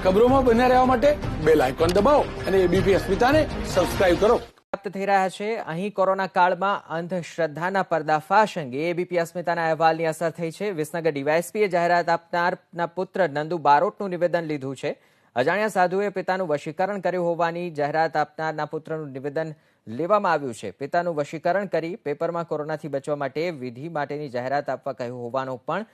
ખબરોમાં બન્યા રહેવા માટે બેલ આઇકોન દબાવો અને એબીપી અસ્મિતાને સબસ્ક્રાઇબ કરો. પ્રાપ્ત થઈ રહ્યા છે. અહીં કોરોના કાળમાં અંધશ્રદ્ધાના પર્દાફાશ અંગે એબીપી અસ્મિતાના અહેવાલની અસર થઈ છે. વિસનગર ડીવાયએસપીએ જાહેરાત આપનારના પુત્ર નંદુ બારોટનું નિવેદન લીધું છે. અજાણ્યા સાધુએ પિતાનું વશીકરણ કર્યું હોવાની જાહેરાત આપનારના પુત્રનું નિવેદન લેવામાં આવ્યું છે. પિતાનું વશીકરણ કરી પેપરમાં કોરોનાથી બચવા માટે વિધિ માટેની જાહેરાત આપવા કહ્યું હોવાનો પણ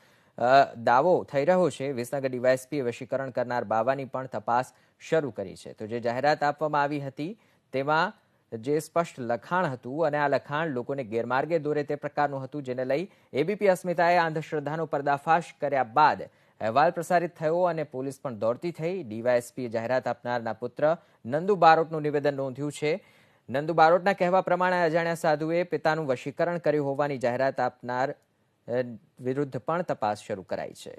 દાવો થઈ રહ્યો છે. વિસનગર ડીવાયએસપીએ વશીકરણ કરનાર બાવાની પણ તપાસ શરૂ કરી છે. તો જે જાહેરાત આપવામાં આવી હતી તેમાં જે સ્પષ્ટ લખાણ હતું અને આ લખાણ લોકોને ગેરમાર્ગે દોરે તે પ્રકારનું હતું, જેને લઈ એબીપી અસ્મિતાએ અંધશ્રદ્ધાનો પર્દાફાશ કર્યા બાદ અહેવાલ પ્રસારિત થયો અને પોલીસ પણ દોડતી થઈ. ડીવાયએસપીએ જાહેરાત આપનારના પુત્ર નંદુ બારોટનું નિવેદન નોંધ્યું છે. નંદુ બારોટના કહેવા પ્રમાણે અજાણ્યા સાધુએ પિતાનું વશીકરણ કર્યું હોવાની જાહેરાત આપનાર વિરુદ્ધ પણ તપાસ શરૂ કરાઈ છે.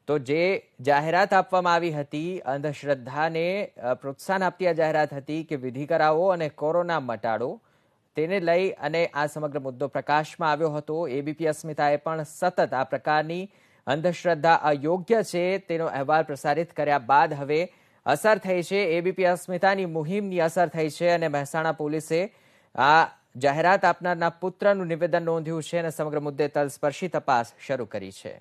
તો જે જાહેરાત આપવામાં આવી હતી, અંધશ્રદ્ધાને પ્રોત્સાહન આપતી આ જાહેરાત હતી કે વિધિ કરાવો અને કોરોના મટાડો, તેને લઈ અને આ સમગ્ર મુદ્દો પ્રકાશમાં આવ્યો હતો. એબીપી અસ્મિતાએ પણ સતત આ પ્રકારની અંધશ્રદ્ધા અયોગ્ય છે તેનો અહેવાલ પ્રસારિત કર્યા બાદ હવે અસર થઈ છે. એબીપી અસ્મિતાની મુહિમની અસર થઈ છે અને મહેસાણા પોલીસે આ જાહેરાત આપનારના પુત્રનું નિવેદન નોંધ્યું છે અને સમગ્ર મુદ્દે તલસ્પર્શી તપાસ શરૂ કરી છે.